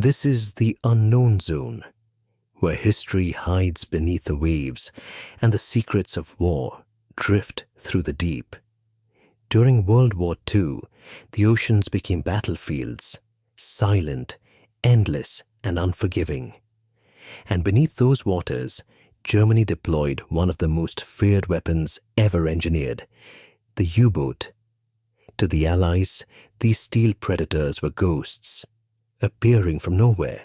This is the unknown zone, where history hides beneath the waves and the secrets of war drift through the deep. During World War II, the oceans became battlefields, silent, endless, and unforgiving. And beneath those waters, Germany deployed one of the most feared weapons ever engineered, the U-boat. To the Allies, these steel predators were ghosts, appearing from nowhere,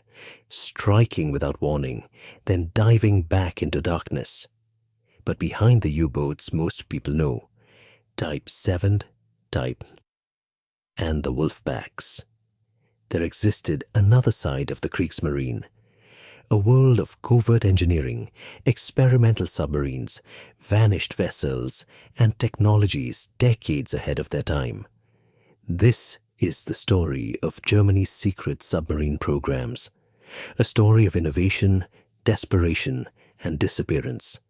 striking without warning, then diving back into darkness. But behind the U-boats most people know, Type VII, Type and the Wolfbacks, there existed another side of the Kriegsmarine, a world of covert engineering, experimental submarines, vanished vessels, and technologies decades ahead of their time. This is the story of Germany's secret submarine programs, a story of innovation, desperation, and disappearance,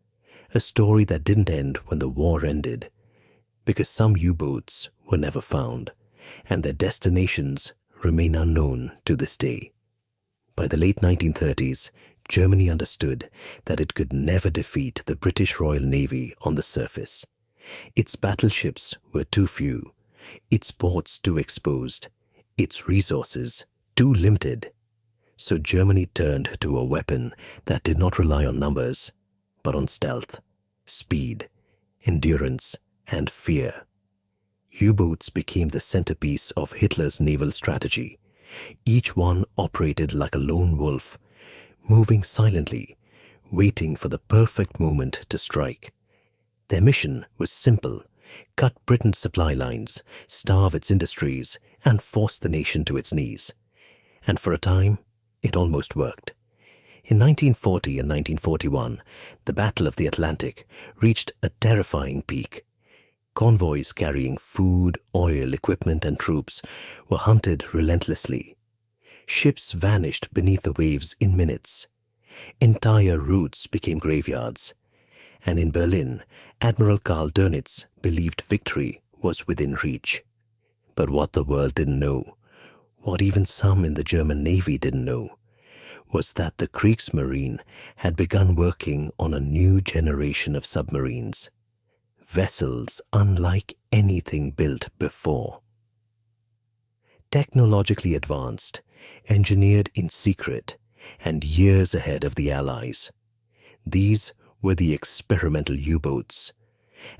a story that didn't end when the war ended, because some U-boats were never found, and their destinations remain unknown to this day. By the late 1930s, Germany understood that it could never defeat the British Royal Navy on the surface. Its battleships were too few, its ports too exposed, its resources too limited. So Germany turned to a weapon that did not rely on numbers, but on stealth, speed, endurance, and fear. U-boats became the centerpiece of Hitler's naval strategy. Each one operated like a lone wolf, moving silently, waiting for the perfect moment to strike. Their mission was simple: cut Britain's supply lines, starve its industries, and force the nation to its knees. And for a time, it almost worked. In 1940 and 1941, the Battle of the Atlantic reached a terrifying peak. Convoys carrying food, oil, equipment, and troops were hunted relentlessly. Ships vanished beneath the waves in minutes. Entire routes became graveyards. And in Berlin, Admiral Karl Dönitz believed victory was within reach. But what the world didn't know, what even some in the German Navy didn't know, was that the Kriegsmarine had begun working on a new generation of submarines. Vessels unlike anything built before. Technologically advanced, engineered in secret, and years ahead of the Allies. These were the experimental U-boats,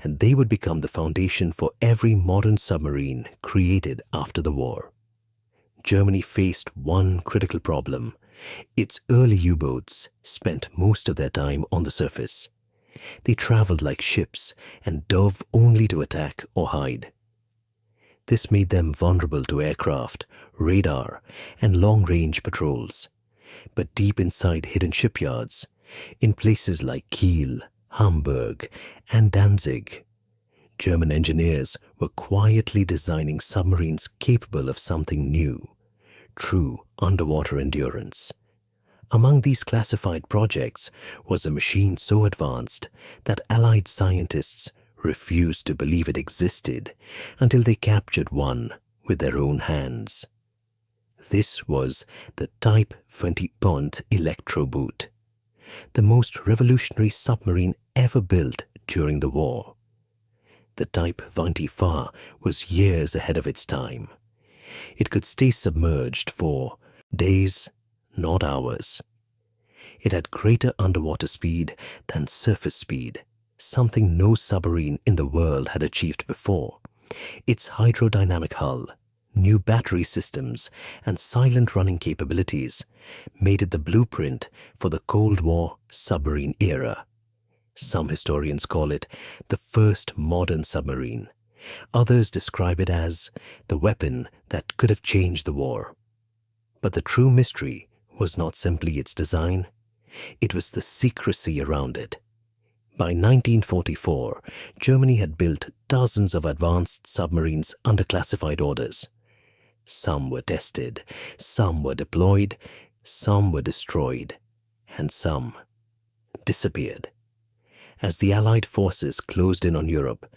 and they would become the foundation for every modern submarine created after the war. Germany faced one critical problem. Its early U-boats spent most of their time on the surface. They traveled like ships and dove only to attack or hide. This made them vulnerable to aircraft, radar, and long-range patrols. But deep inside hidden shipyards, in places like Kiel, Hamburg, and Danzig, German engineers were quietly designing submarines capable of something new: true underwater endurance. Among these classified projects was a machine so advanced that Allied scientists refused to believe it existed until they captured one with their own hands. This was the Type XXI Elektroboot, the most revolutionary submarine ever built during the war. The Type XXI was years ahead of its time. It could stay submerged for days, not hours. It had greater underwater speed than surface speed, something no submarine in the world had achieved before. Its hydrodynamic hull, new battery systems, and silent running capabilities made it the blueprint for the Cold War submarine era. Some historians call it the first modern submarine. Others describe it as the weapon that could have changed the war. But the true mystery was not simply its design, it was the secrecy around it. By 1944, Germany had built dozens of advanced submarines under classified orders. Some were tested, some were deployed, some were destroyed, and some disappeared. As the Allied forces closed in on Europe,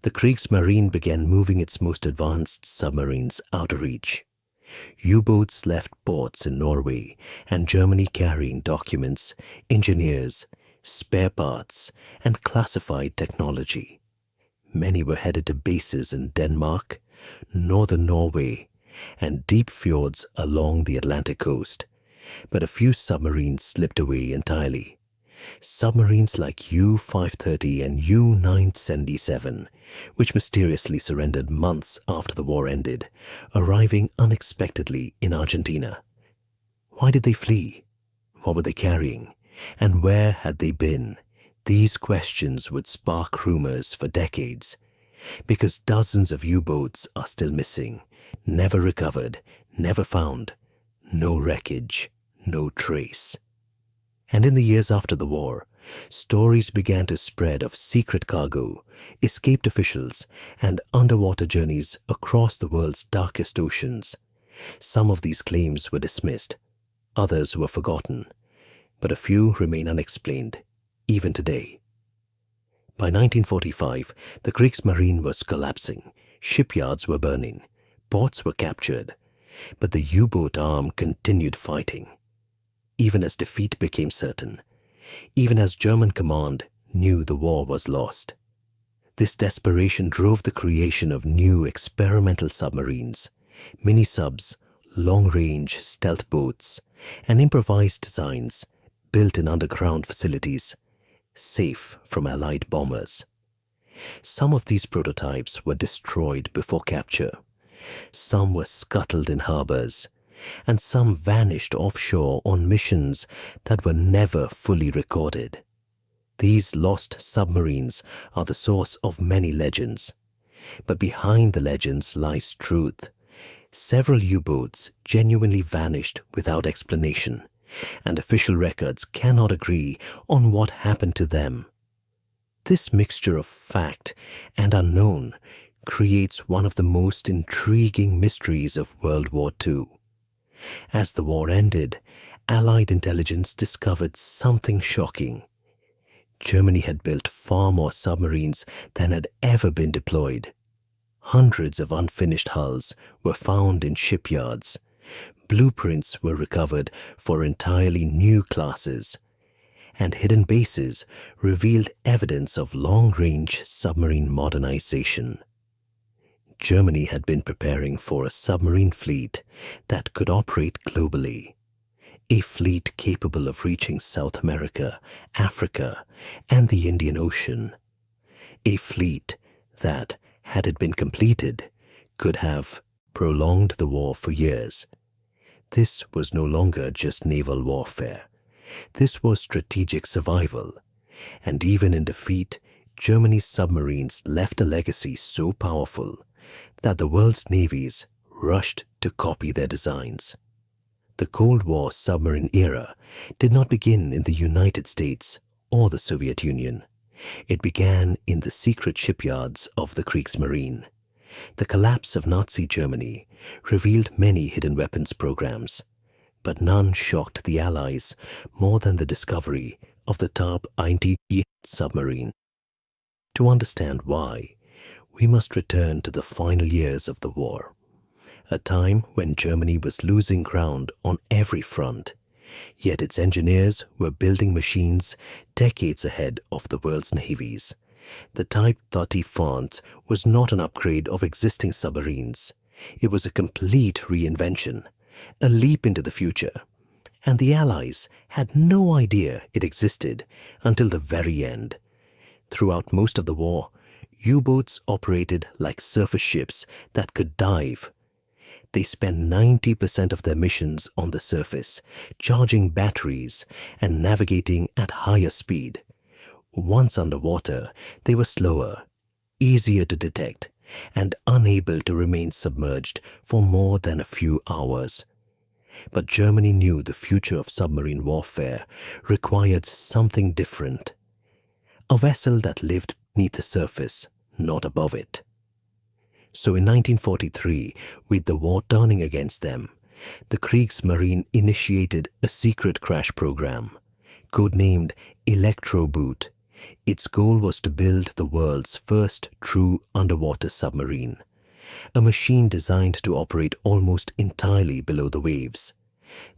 the Kriegsmarine began moving its most advanced submarines out of reach. U-boats left ports in Norway and Germany carrying documents, engineers, spare parts, and classified technology. Many were headed to bases in Denmark, northern Norway, and deep fjords along the Atlantic coast, but a few submarines slipped away entirely. Submarines like U-530 and U-977, which mysteriously surrendered months after the war ended, arriving unexpectedly in Argentina. Why did they flee? What were they carrying? And where had they been? These questions would spark rumors for decades, because dozens of U-boats are still missing, never recovered, never found, no wreckage, no trace. And in the years after the war, stories began to spread of secret cargo, escaped officials, and underwater journeys across the world's darkest oceans. Some of these claims were dismissed, others were forgotten, but a few remain unexplained, even today. By 1945, the Kriegsmarine was collapsing, shipyards were burning, ports were captured, but the U-boat arm continued fighting. Even as defeat became certain, even as German command knew the war was lost. This desperation drove the creation of new experimental submarines, mini-subs, long-range stealth boats, and improvised designs built in underground facilities, safe from Allied bombers. Some of these prototypes were destroyed before capture, some were scuttled in harbors, and some vanished offshore on missions that were never fully recorded. These lost submarines are the source of many legends, but behind the legends lies truth. Several U-boats genuinely vanished without explanation, and official records cannot agree on what happened to them. This mixture of fact and unknown creates one of the most intriguing mysteries of World War II. As the war ended, Allied intelligence discovered something shocking. Germany had built far more submarines than had ever been deployed. Hundreds of unfinished hulls were found in shipyards. Blueprints were recovered for entirely new classes, and hidden bases revealed evidence of long-range submarine modernization. Germany had been preparing for a submarine fleet that could operate globally, a fleet capable of reaching South America, Africa, and the Indian Ocean, a fleet that, had it been completed, could have prolonged the war for years. This was no longer just naval warfare. This was strategic survival, and even in defeat, Germany's submarines left a legacy so powerful that the world's navies rushed to copy their designs. The Cold War submarine era did not begin in the United States or the Soviet Union. It began in the secret shipyards of the Kriegsmarine. The collapse of Nazi Germany revealed many hidden weapons programs, but none shocked the Allies more than the discovery of the Type XXI submarine. To understand why, we must return to the final years of the war, a time when Germany was losing ground on every front, yet its engineers were building machines decades ahead of the world's navies. The Type 30 font was not an upgrade of existing submarines. It was a complete reinvention, a leap into the future. And the Allies had no idea it existed until the very end. Throughout most of the war, U-boats operated like surface ships that could dive. They spent 90% of their missions on the surface, charging batteries and navigating at higher speed. Once underwater, they were slower, easier to detect, and unable to remain submerged for more than a few hours. But Germany knew the future of submarine warfare required something different. A vessel that lived beneath the surface, not above it. So in 1943, with the war turning against them, the Kriegsmarine initiated a secret crash program, codenamed Elektroboot. Its goal was to build the world's first true underwater submarine. a machine designed to operate almost entirely below the waves.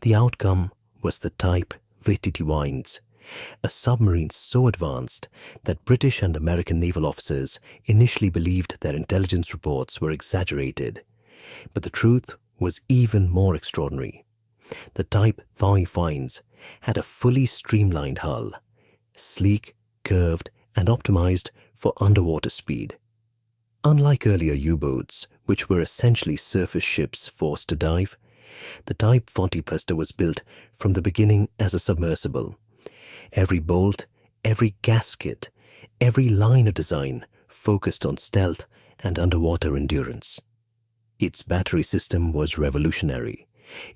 The outcome was the Type VII, a submarine so advanced that British and American naval officers initially believed their intelligence reports were exaggerated. But the truth was even more extraordinary. The Type VII had a fully streamlined hull, sleek, curved, and optimized for underwater speed. Unlike earlier U-boats, which were essentially surface ships forced to dive, the Type VII was built from the beginning as a submersible. Every bolt, every gasket, every line of design focused on stealth and underwater endurance. Its battery system was revolutionary.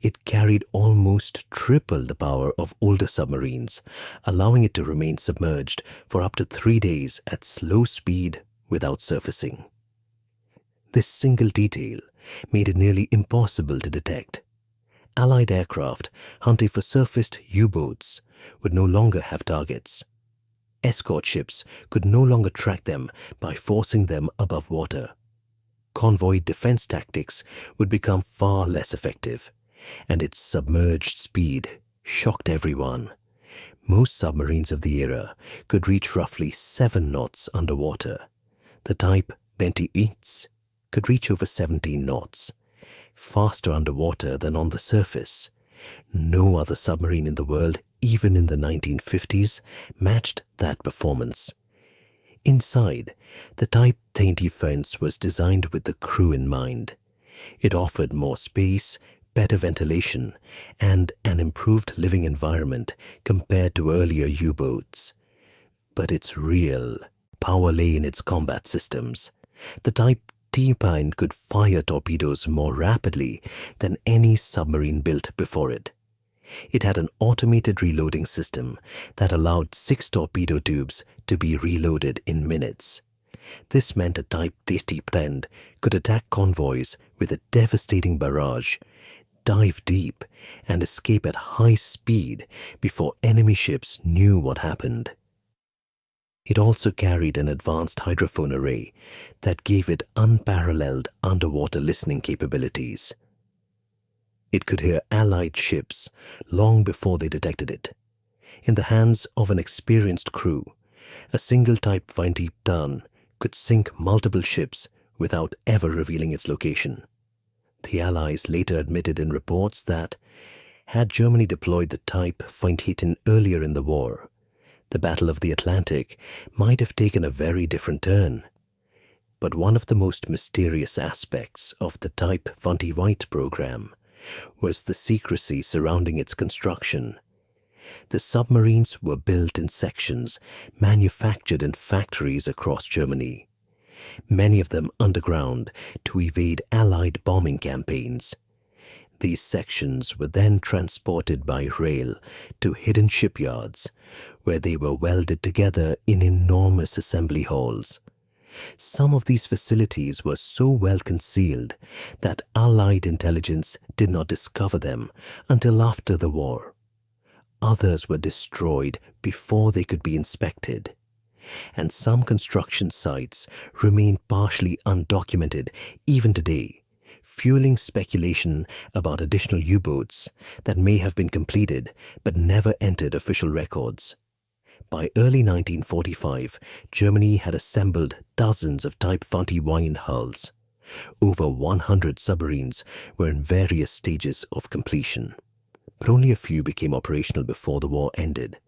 It carried almost triple the power of older submarines, allowing it to remain submerged for up to 3 days at slow speed without surfacing. This single detail made it nearly impossible to detect. Allied aircraft hunting for surfaced U-boats would no longer have targets. Escort ships could no longer track them by forcing them above water. Convoy defense tactics would become far less effective, and its submerged speed shocked everyone. Most submarines of the era could reach roughly 7 knots underwater. The Type XXI could reach over 17 knots, faster underwater than on the surface. No other submarine in the world, even in the 1950s, matched that performance. Inside, the Type XXI was designed with the crew in mind. It offered more space, better ventilation, and an improved living environment compared to earlier U-boats. But its real power lay in its combat systems. The Type XXI could fire torpedoes more rapidly than any submarine built before it. It had an automated reloading system that allowed 6 torpedo tubes to be reloaded in minutes. This meant a Type XXI could attack convoys with a devastating barrage, dive deep, and escape at high speed before enemy ships knew what happened. It also carried an advanced hydrophone array that gave it unparalleled underwater listening capabilities. It could hear Allied ships long before they detected it. In the hands of an experienced crew, a single Type XXI could sink multiple ships without ever revealing its location. The Allies later admitted in reports that, had Germany deployed the Type XXI earlier in the war, the Battle of the Atlantic might have taken a very different turn. But one of the most mysterious aspects of the Type VII program was the secrecy surrounding its construction. The submarines were built in sections manufactured in factories across Germany, many of them underground to evade Allied bombing campaigns. These sections were then transported by rail to hidden shipyards, where they were welded together in enormous assembly halls. Some of these facilities were so well concealed that Allied intelligence did not discover them until after the war. Others were destroyed before they could be inspected, and some construction sites remain partially undocumented even today, fueling speculation about additional U-boats that may have been completed but never entered official records. By early 1945, Germany had assembled dozens of Type XXI hulls. Over 100 submarines were in various stages of completion, but only a few became operational before the war ended.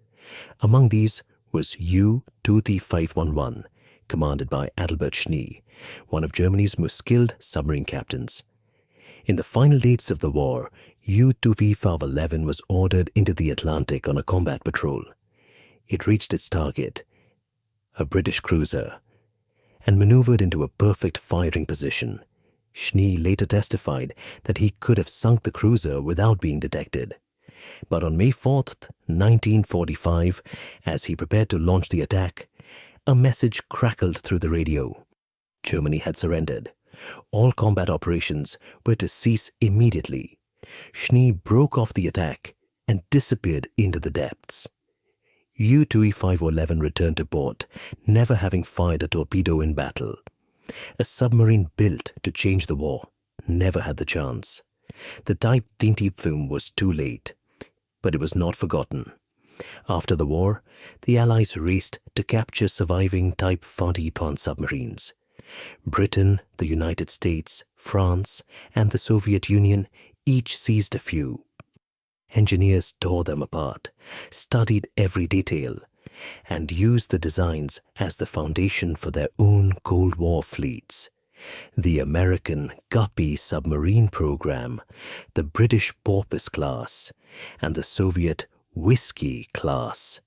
Among these was U-511, commanded by Adalbert Schnee, one of Germany's most skilled submarine captains. In the final days of the war, U-511 was ordered into the Atlantic on a combat patrol. It reached its target, a British cruiser, and maneuvered into a perfect firing position. Schnee later testified that he could have sunk the cruiser without being detected. But on May 4th, 1945, as he prepared to launch the attack, a message crackled through the radio. Germany had surrendered. All combat operations were to cease immediately. Schnee broke off the attack and disappeared into the depths. U-511 returned to port, never having fired a torpedo in battle. A submarine built to change the war never had the chance. The Type XXI was too late, but it was not forgotten. After the war, the Allies raced to capture surviving Type 40 submarines. Britain, the United States, France, and the Soviet Union each seized a few. Engineers tore them apart, studied every detail, and used the designs as the foundation for their own Cold War fleets. The American Guppy submarine program, the British Porpoise class, and the Soviet Whiskey class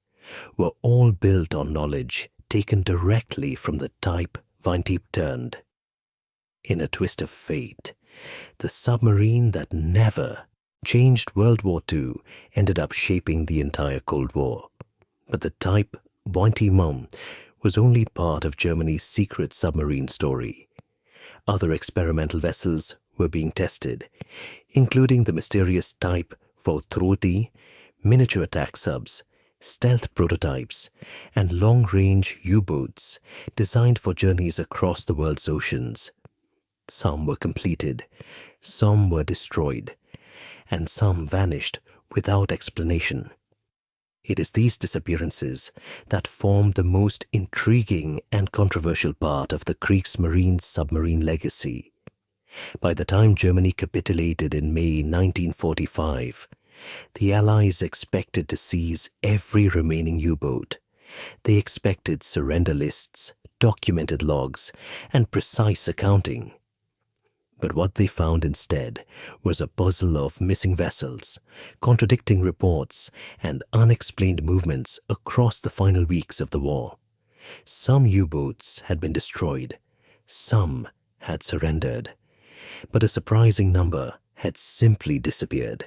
were all built on knowledge taken directly from the Type XXI. In a twist of fate, the submarine that never changed World War II ended up shaping the entire Cold War. But the Type XXI was only part of Germany's secret submarine story. Other experimental vessels were being tested, including the mysterious Type VIII, miniature attack subs, stealth prototypes, and long-range U-boats designed for journeys across the world's oceans. Some were completed, some were destroyed, and some vanished without explanation. It is these disappearances that form the most intriguing and controversial part of the Kriegsmarine submarine legacy. By the time Germany capitulated in May 1945, the Allies expected to seize every remaining U-boat. They expected surrender lists, documented logs, and precise accounting. But what they found instead was a puzzle of missing vessels, contradicting reports, and unexplained movements across the final weeks of the war. Some U-boats had been destroyed, some had surrendered, but a surprising number had simply disappeared.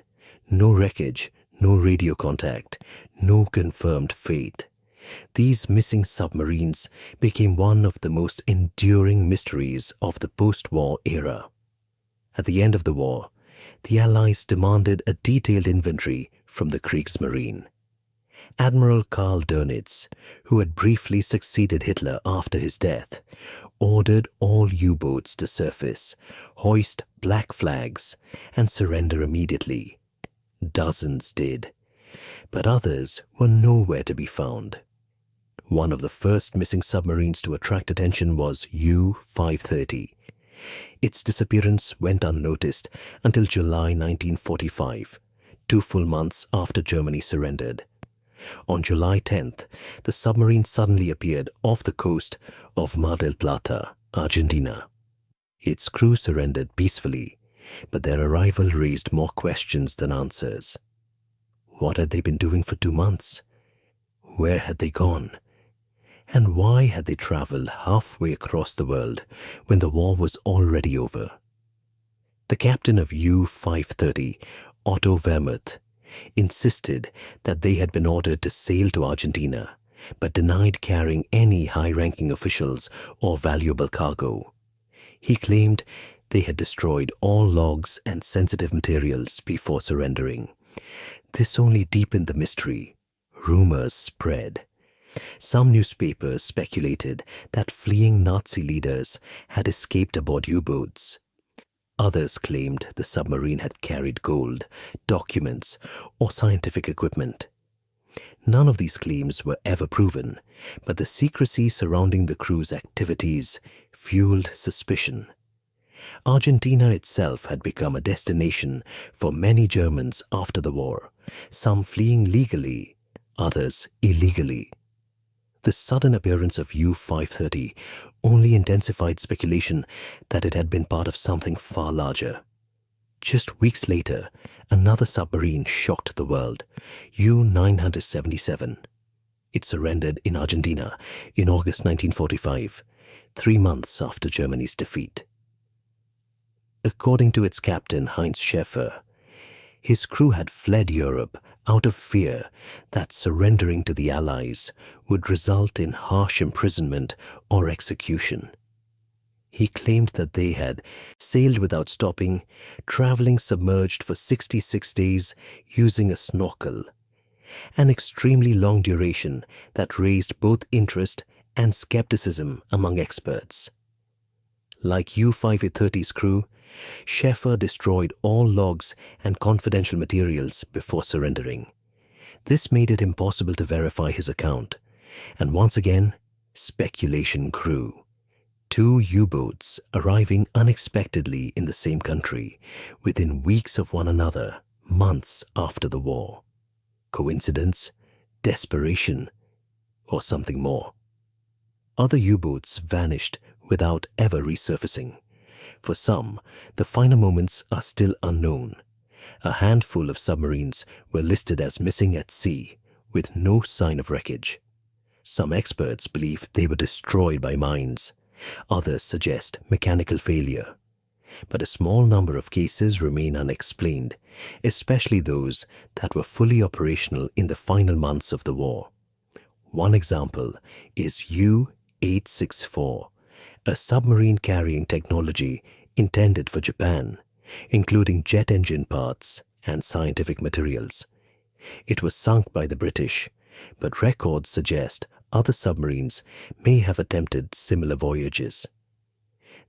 No wreckage, no radio contact, no confirmed fate. These missing submarines became one of the most enduring mysteries of the post-war era. At the end of the war, the Allies demanded a detailed inventory from the Kriegsmarine. Admiral Karl Dönitz, who had briefly succeeded Hitler after his death, ordered all U-boats to surface, hoist black flags, and surrender immediately. Dozens did, but others were nowhere to be found. One of the first missing submarines to attract attention was U-530. Its disappearance went unnoticed until July 1945, 2 full months after Germany surrendered. On July 10th, the submarine suddenly appeared off the coast of Mar del Plata, Argentina. Its crew surrendered peacefully, but their arrival raised more questions than answers. What had they been doing for 2 months? Where had they gone? And why had they traveled halfway across the world when the war was already over? The captain of U-530, Otto Wermuth, insisted that they had been ordered to sail to Argentina, but denied carrying any high-ranking officials or valuable cargo. He claimed they had destroyed all logs and sensitive materials before surrendering. This only deepened the mystery. Rumors spread. Some newspapers speculated that fleeing Nazi leaders had escaped aboard U-boats. Others claimed the submarine had carried gold, documents, or scientific equipment. None of these claims were ever proven, but the secrecy surrounding the crew's activities fueled suspicion. Argentina itself had become a destination for many Germans after the war, some fleeing legally, others illegally. The sudden appearance of U-530 only intensified speculation that it had been part of something far larger. Just weeks later, another submarine shocked the world, U-977. It surrendered in Argentina in August 1945, 3 months after Germany's defeat. According to its captain, Heinz Schäfer, his crew had fled Europe out of fear that surrendering to the Allies would result in harsh imprisonment or execution. He claimed that they had sailed without stopping, traveling submerged for 66 days using a snorkel, an extremely long duration that raised both interest and skepticism among experts. Like U-530's crew, Schaeffer destroyed all logs and confidential materials before surrendering. This made it impossible to verify his account, and once again, speculation grew. Two U-boats arriving unexpectedly in the same country within weeks of one another, months after the war. Coincidence, desperation, or something more? Other U-boats vanished without ever resurfacing. For some, the finer moments are still unknown. A handful of submarines were listed as missing at sea, with no sign of wreckage. Some experts believe they were destroyed by mines. Others suggest mechanical failure. But a small number of cases remain unexplained, especially those that were fully operational in the final months of the war. One example is U-864, a submarine carrying technology intended for Japan, including jet engine parts and scientific materials. It was sunk by the British, but records suggest other submarines may have attempted similar voyages.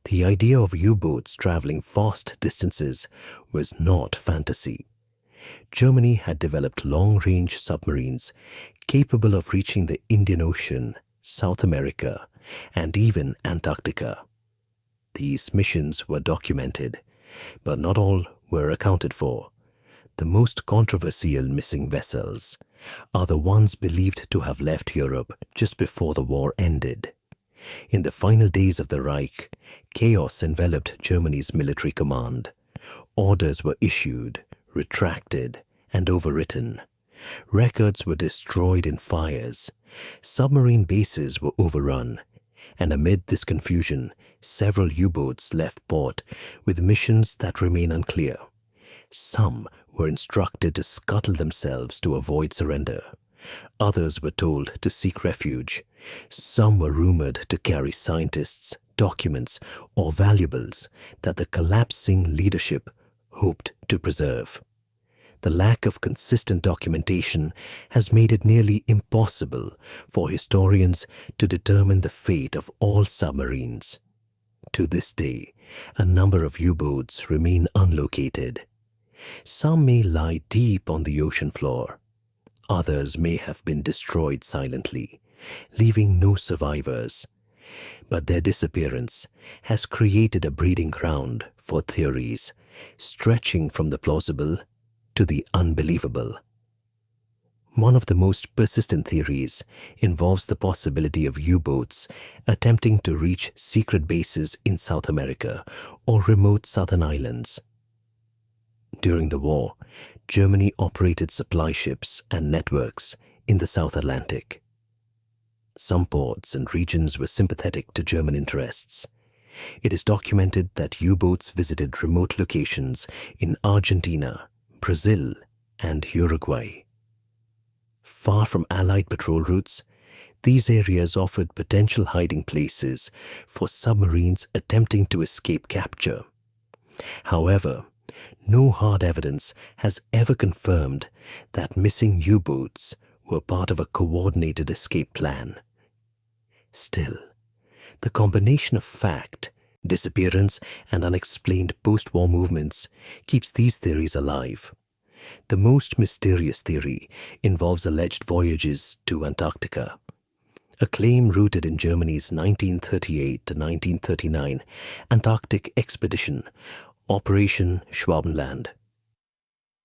The idea of U-boats traveling vast distances was not fantasy. Germany had developed long-range submarines capable of reaching the Indian Ocean, South America, and even Antarctica. These missions were documented, but not all were accounted for. The most controversial missing vessels are the ones believed to have left Europe just before the war ended. In the final days of the Reich, chaos enveloped Germany's military command. Orders were issued, retracted, and overwritten. Records were destroyed in fires. Submarine bases were overrun. And amid this confusion, several U-boats left port with missions that remain unclear. Some were instructed to scuttle themselves to avoid surrender. Others were told to seek refuge. Some were rumored to carry scientists, documents, or valuables that the collapsing leadership hoped to preserve. The lack of consistent documentation has made it nearly impossible for historians to determine the fate of all submarines. To this day, a number of U-boats remain unlocated. Some may lie deep on the ocean floor. Others may have been destroyed silently, leaving no survivors. But their disappearance has created a breeding ground for theories, stretching from the plausible to the unbelievable. One of the most persistent theories involves the possibility of U-boats attempting to reach secret bases in South America or remote southern islands. During the war, Germany operated supply ships and networks in the South Atlantic. Some ports and regions were sympathetic to German interests. It is documented that U-boats visited remote locations in Argentina, Brazil, and Uruguay. Far from Allied patrol routes, these areas offered potential hiding places for submarines attempting to escape capture. However, no hard evidence has ever confirmed that missing U-boats were part of a coordinated escape plan. Still, the combination of fact, disappearance, and unexplained post-war movements keeps these theories alive. The most mysterious theory involves alleged voyages to Antarctica, a claim rooted in Germany's 1938 to 1939 Antarctic expedition, Operation Schwabenland.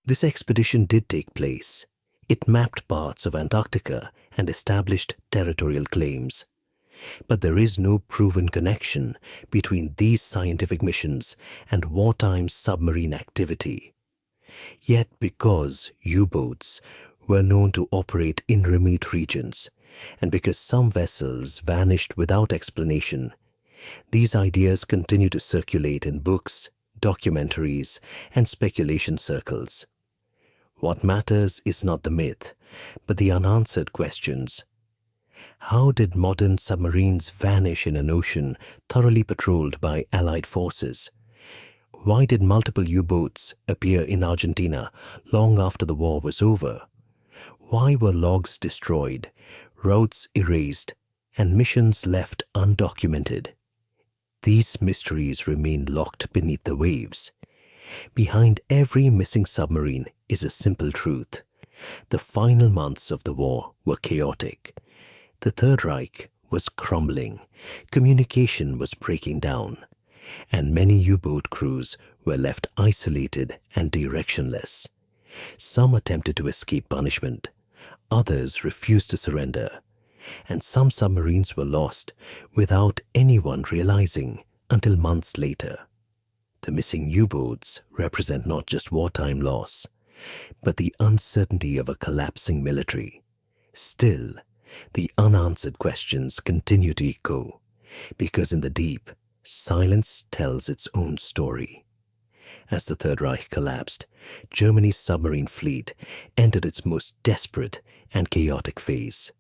This expedition did take place. It mapped parts of Antarctica and established territorial claims. But there is no proven connection between these scientific missions and wartime submarine activity. Yet because U-boats were known to operate in remote regions, and because some vessels vanished without explanation, these ideas continue to circulate in books, documentaries, and speculation circles. What matters is not the myth, but the unanswered questions. How did modern submarines vanish in an ocean thoroughly patrolled by Allied forces? Why did multiple U-boats appear in Argentina long after the war was over? Why were logs destroyed, routes erased, and missions left undocumented? These mysteries remain locked beneath the waves. Behind every missing submarine is a simple truth. The final months of the war were chaotic. The Third Reich was crumbling, communication was breaking down, and many U-boat crews were left isolated and directionless. Some attempted to escape punishment, others refused to surrender, and some submarines were lost without anyone realizing until months later. The missing U-boats represent not just wartime loss, but the uncertainty of a collapsing military. Still, the unanswered questions continue to echo, because in the deep, silence tells its own story. As the Third Reich collapsed, Germany's submarine fleet entered its most desperate and chaotic phase.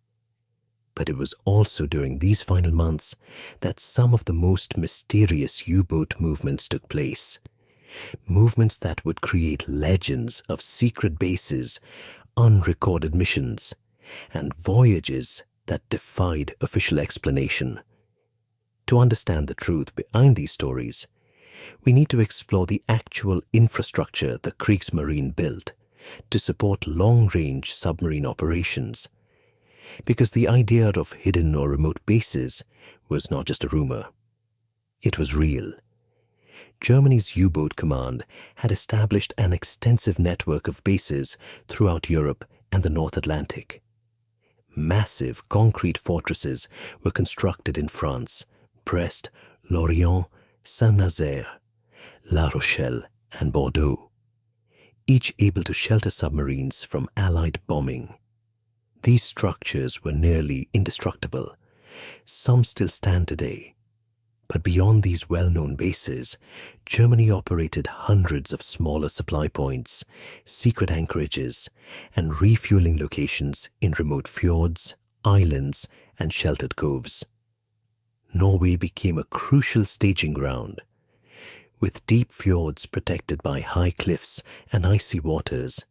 But it was also during these final months that some of the most mysterious U-boat movements took place. Movements that would create legends of secret bases, unrecorded missions, and voyages that defied official explanation. To understand the truth behind these stories, we need to explore the actual infrastructure the Kriegsmarine built to support long-range submarine operations. Because the idea of hidden or remote bases was not just a rumor. It was real. Germany's U-boat command had established an extensive network of bases throughout Europe and the North Atlantic. Massive concrete fortresses were constructed in France, Brest, Lorient, Saint-Nazaire, La Rochelle, and Bordeaux, each able to shelter submarines from Allied bombing. These structures were nearly indestructible. Some still stand today. But beyond these well-known bases, Germany operated hundreds of smaller supply points, secret anchorages, and refueling locations in remote fjords, islands, and sheltered coves. Norway became a crucial staging ground. With deep fjords protected by high cliffs and icy waters,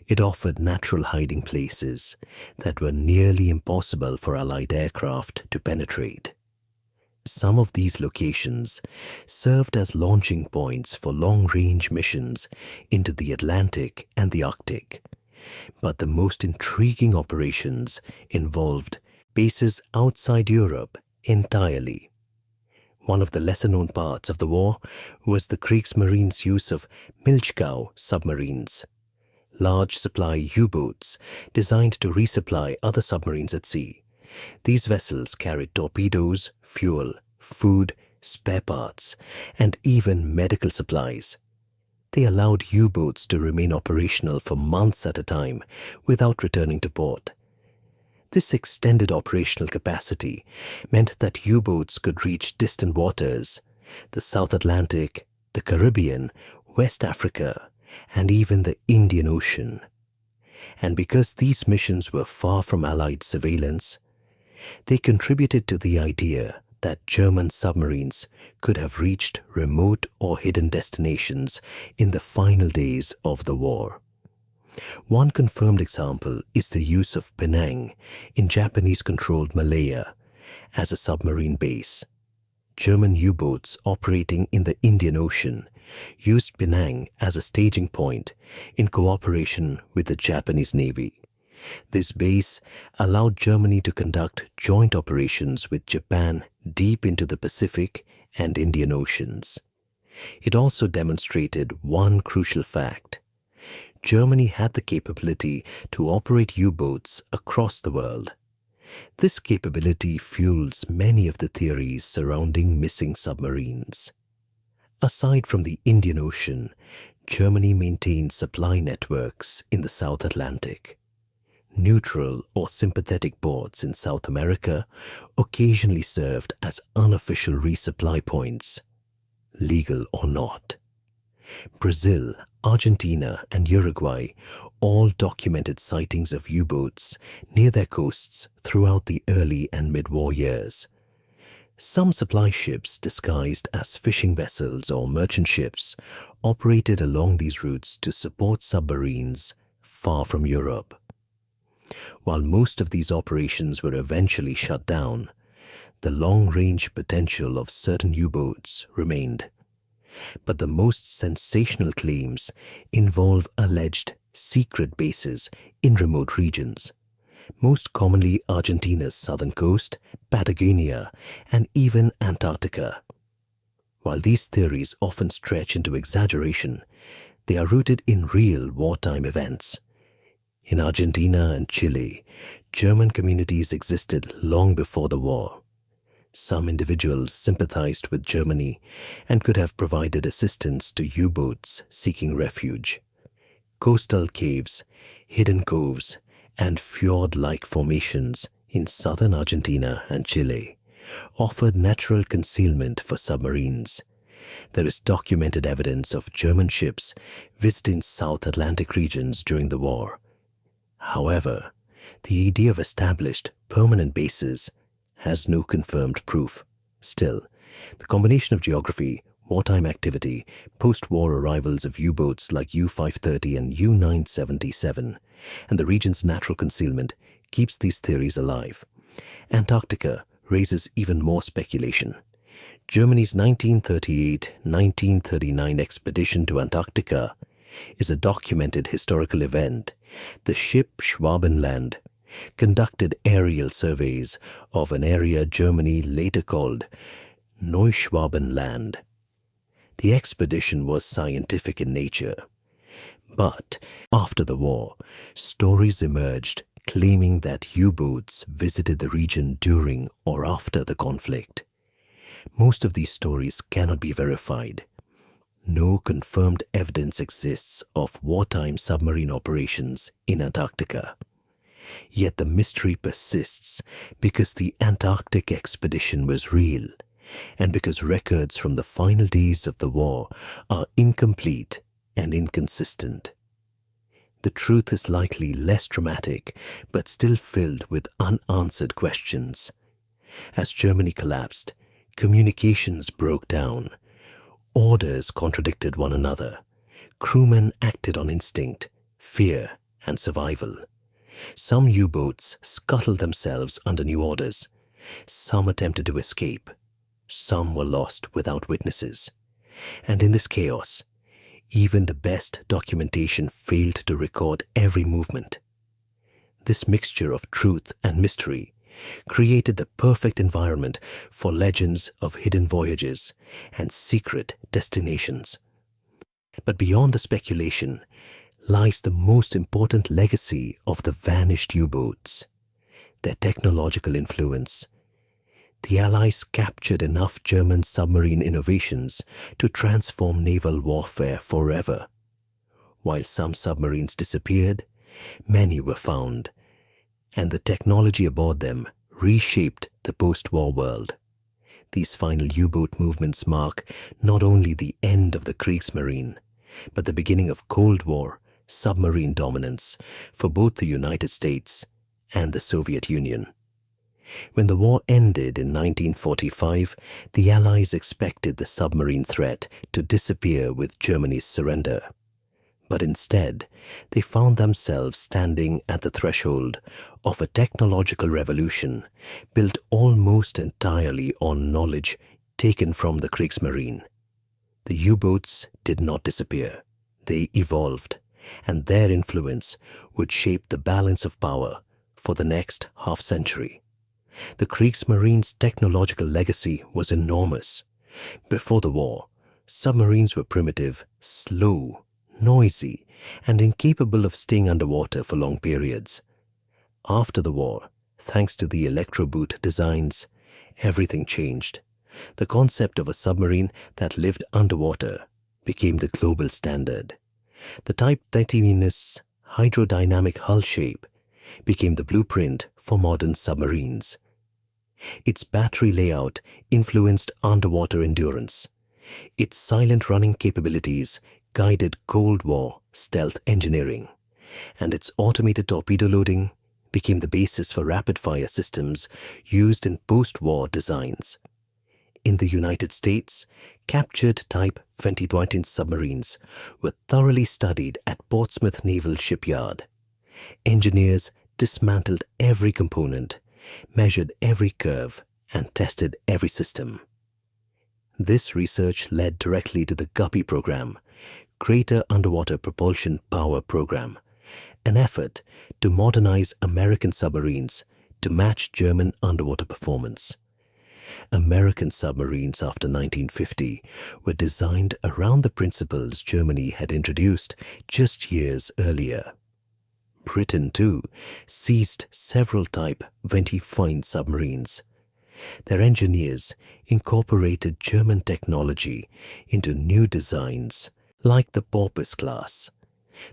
it offered natural hiding places that were nearly impossible for Allied aircraft to penetrate. Some of these locations served as launching points for long-range missions into the Atlantic and the Arctic, but the most intriguing operations involved bases outside Europe entirely. One of the lesser-known parts of the war was the Kriegsmarine's use of Milchgau submarines, large supply U-boats designed to resupply other submarines at sea. These vessels carried torpedoes, fuel, food, spare parts, and even medical supplies. They allowed U-boats to remain operational for months at a time without returning to port. This extended operational capacity meant that U-boats could reach distant waters, the South Atlantic, the Caribbean, West Africa, and even the Indian Ocean. And because these missions were far from Allied surveillance, they contributed to the idea that German submarines could have reached remote or hidden destinations in the final days of the war. One confirmed example is the use of Penang in Japanese-controlled Malaya as a submarine base. German U-boats operating in the Indian Ocean used Penang as a staging point in cooperation with the Japanese Navy. This base allowed Germany to conduct joint operations with Japan deep into the Pacific and Indian Oceans. It also demonstrated one crucial fact. Germany had the capability to operate U-boats across the world. This capability fuels many of the theories surrounding missing submarines. Aside from the Indian Ocean, Germany maintained supply networks in the South Atlantic. Neutral or sympathetic ports in South America occasionally served as unofficial resupply points, legal or not. Brazil, Argentina, and Uruguay all documented sightings of U-boats near their coasts throughout the early and mid-war years. Some supply ships disguised as fishing vessels or merchant ships operated along these routes to support submarines far from Europe. While most of these operations were eventually shut down, the long-range potential of certain U-boats remained. But the most sensational claims involve alleged secret bases in remote regions, most commonly Argentina's southern coast, Patagonia, and even Antarctica. While these theories often stretch into exaggeration, they are rooted in real wartime events. In Argentina and Chile, German communities existed long before the war. Some individuals sympathized with Germany and could have provided assistance to U-boats seeking refuge. Coastal caves, hidden coves, and fjord-like formations in southern Argentina and Chile offered natural concealment for submarines. There is documented evidence of German ships visiting South Atlantic regions during the war. However, the idea of established permanent bases has no confirmed proof. Still, the combination of geography, wartime activity, post-war arrivals of U-boats like U-530 and U-977, and the region's natural concealment keeps these theories alive. Antarctica raises even more speculation. Germany's 1938-1939 expedition to Antarctica is a documented historical event. The ship Schwabenland conducted aerial surveys of an area Germany later called Neuschwabenland. The expedition was scientific in nature. But after the war, stories emerged claiming that U-boats visited the region during or after the conflict. Most of these stories cannot be verified. No confirmed evidence exists of wartime submarine operations in Antarctica. Yet the mystery persists because the Antarctic expedition was real, and because records from the final days of the war are incomplete and inconsistent. The truth is likely less dramatic, but still filled with unanswered questions. As Germany collapsed, communications broke down. Orders contradicted one another. Crewmen acted on instinct, fear, and survival. Some U-boats scuttled themselves under new orders. Some attempted to escape. Some were lost without witnesses. And in this chaos, even the best documentation failed to record every movement. This mixture of truth and mystery created the perfect environment for legends of hidden voyages and secret destinations. But beyond the speculation lies the most important legacy of the vanished U-boats, their technological influence. The Allies captured enough German submarine innovations to transform naval warfare forever. While some submarines disappeared, many were found, and the technology aboard them reshaped the post-war world. These final U-boat movements mark not only the end of the Kriegsmarine, but the beginning of Cold War submarine dominance for both the United States and the Soviet Union. When the war ended in 1945, the Allies expected the submarine threat to disappear with Germany's surrender. But instead, they found themselves standing at the threshold of a technological revolution built almost entirely on knowledge taken from the Kriegsmarine. The U-boats did not disappear. They evolved, and their influence would shape the balance of power for the next half-century. The Kriegsmarine's technological legacy was enormous. Before the war, submarines were primitive, slow, noisy, and incapable of staying underwater for long periods. After the war, thanks to the Elektroboot designs, everything changed. The concept of a submarine that lived underwater became the global standard. The Type XXI's hydrodynamic hull shape became the blueprint for modern submarines. Its battery layout influenced underwater endurance. Its silent running capabilities guided Cold War stealth engineering, and its automated torpedo loading became the basis for rapid-fire systems used in post-war designs. In the United States, captured Type XXI submarines were thoroughly studied at Portsmouth Naval Shipyard. Engineers dismantled every component, measured every curve, and tested every system. This research led directly to the Guppy program, Greater Underwater Propulsion Power Program, an effort to modernize American submarines to match German underwater performance. American submarines after 1950 were designed around the principles Germany had introduced just years earlier. Britain, too, seized several Type XXI submarines. Their engineers incorporated German technology into new designs, like the Porpoise class.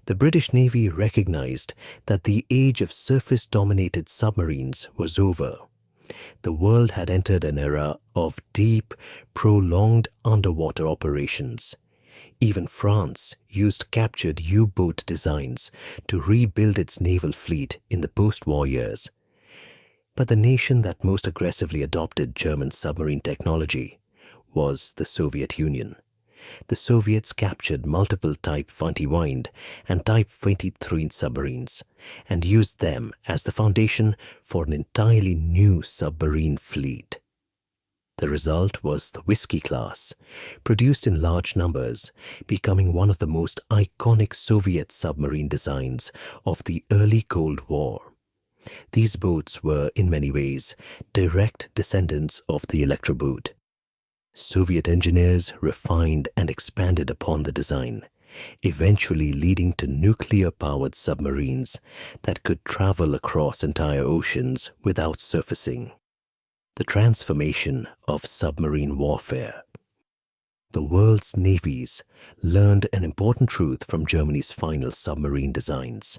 The British Navy recognized that the age of surface-dominated submarines was over. The world had entered an era of deep, prolonged underwater operations. Even France used captured U-boat designs to rebuild its naval fleet in the post-war years. But the nation that most aggressively adopted German submarine technology was the Soviet Union. The Soviets captured multiple Type XXI and Type 23 submarines and used them as the foundation for an entirely new submarine fleet. The result was the Whiskey class, produced in large numbers, becoming one of the most iconic Soviet submarine designs of the early Cold War. These boats were, in many ways, direct descendants of the Elektroboot. Soviet engineers refined and expanded upon the design, eventually leading to nuclear-powered submarines that could travel across entire oceans without surfacing. The transformation of submarine warfare. The world's navies learned an important truth from Germany's final submarine designs.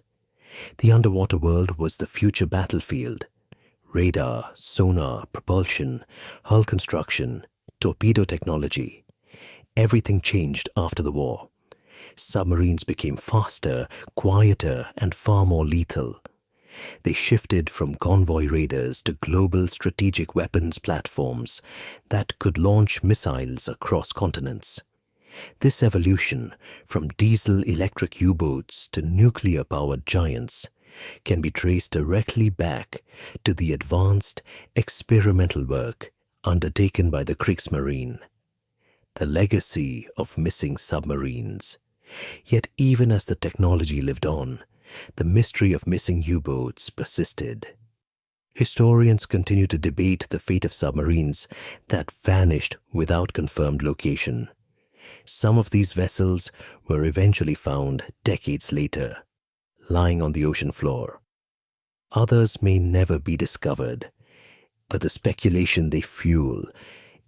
The underwater world was the future battlefield. Radar, sonar, propulsion, hull construction, torpedo technology. Everything changed after the war. Submarines became faster, quieter, and far more lethal. They shifted from convoy raiders to global strategic weapons platforms that could launch missiles across continents. This evolution from diesel-electric U-boats to nuclear-powered giants can be traced directly back to the advanced experimental work undertaken by the Kriegsmarine, the legacy of missing submarines. Yet even as the technology lived on, the mystery of missing U-boats persisted. Historians continue to debate the fate of submarines that vanished without confirmed location. Some of these vessels were eventually found decades later, lying on the ocean floor. Others may never be discovered, but the speculation they fuel,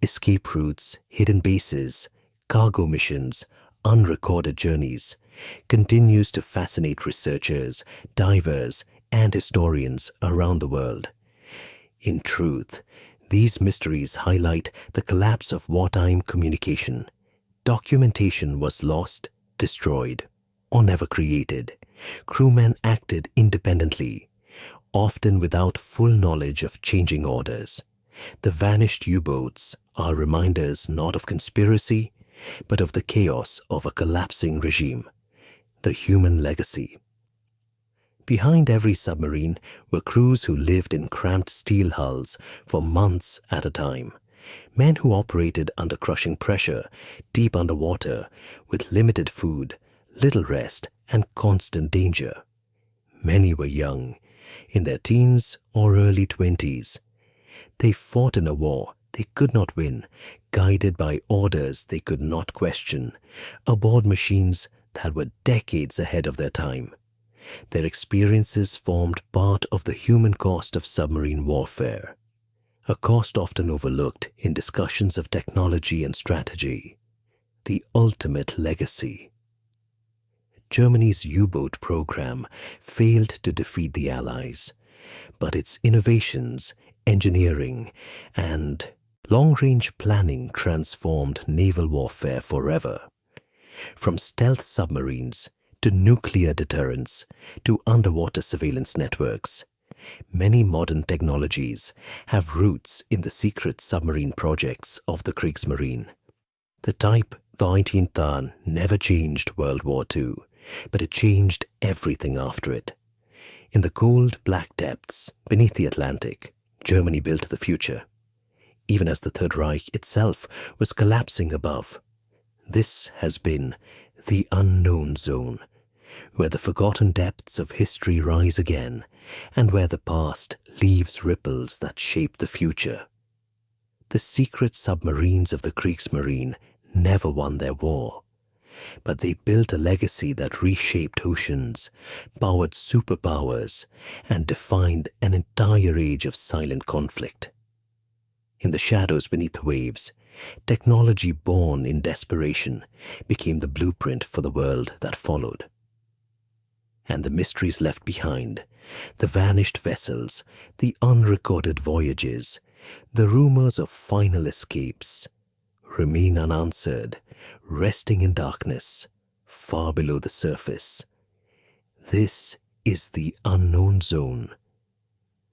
escape routes, hidden bases, cargo missions, unrecorded journeys, continues to fascinate researchers, divers, and historians around the world. In truth, these mysteries highlight the collapse of wartime communication. Documentation was lost, destroyed, or never created. Crewmen acted independently, often without full knowledge of changing orders. The vanished U-boats are reminders not of conspiracy, but of the chaos of a collapsing regime, the human legacy. Behind every submarine were crews who lived in cramped steel hulls for months at a time, men who operated under crushing pressure, deep underwater, with limited food, little rest, and constant danger. Many were young, in their teens or early 20s. They fought in a war they could not win, guided by orders they could not question, aboard machines that were decades ahead of their time. Their experiences formed part of the human cost of submarine warfare, a cost often overlooked in discussions of technology and strategy. The ultimate legacy. Germany's U-boat program failed to defeat the Allies, but its innovations, engineering, and long-range planning transformed naval warfare forever. From stealth submarines to nuclear deterrence to underwater surveillance networks, many modern technologies have roots in the secret submarine projects of the Kriegsmarine. The Type XXI never changed World War II, but it changed everything after it. In the cold, black depths beneath the Atlantic, Germany built the future. even as the Third Reich itself was collapsing above. This has been the unknown zone, where the forgotten depths of history rise again, and where the past leaves ripples that shape the future. The secret submarines of the Kriegsmarine never won their war, but they built a legacy that reshaped oceans, powered superpowers, and defined an entire age of silent conflict. In the shadows beneath the waves, technology born in desperation became the blueprint for the world that followed. And the mysteries left behind, the vanished vessels, the unrecorded voyages, the rumors of final escapes, remain unanswered, resting in darkness, far below the surface. This is the unknown zone,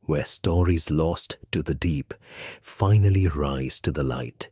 where stories lost to the deep finally rise to the light.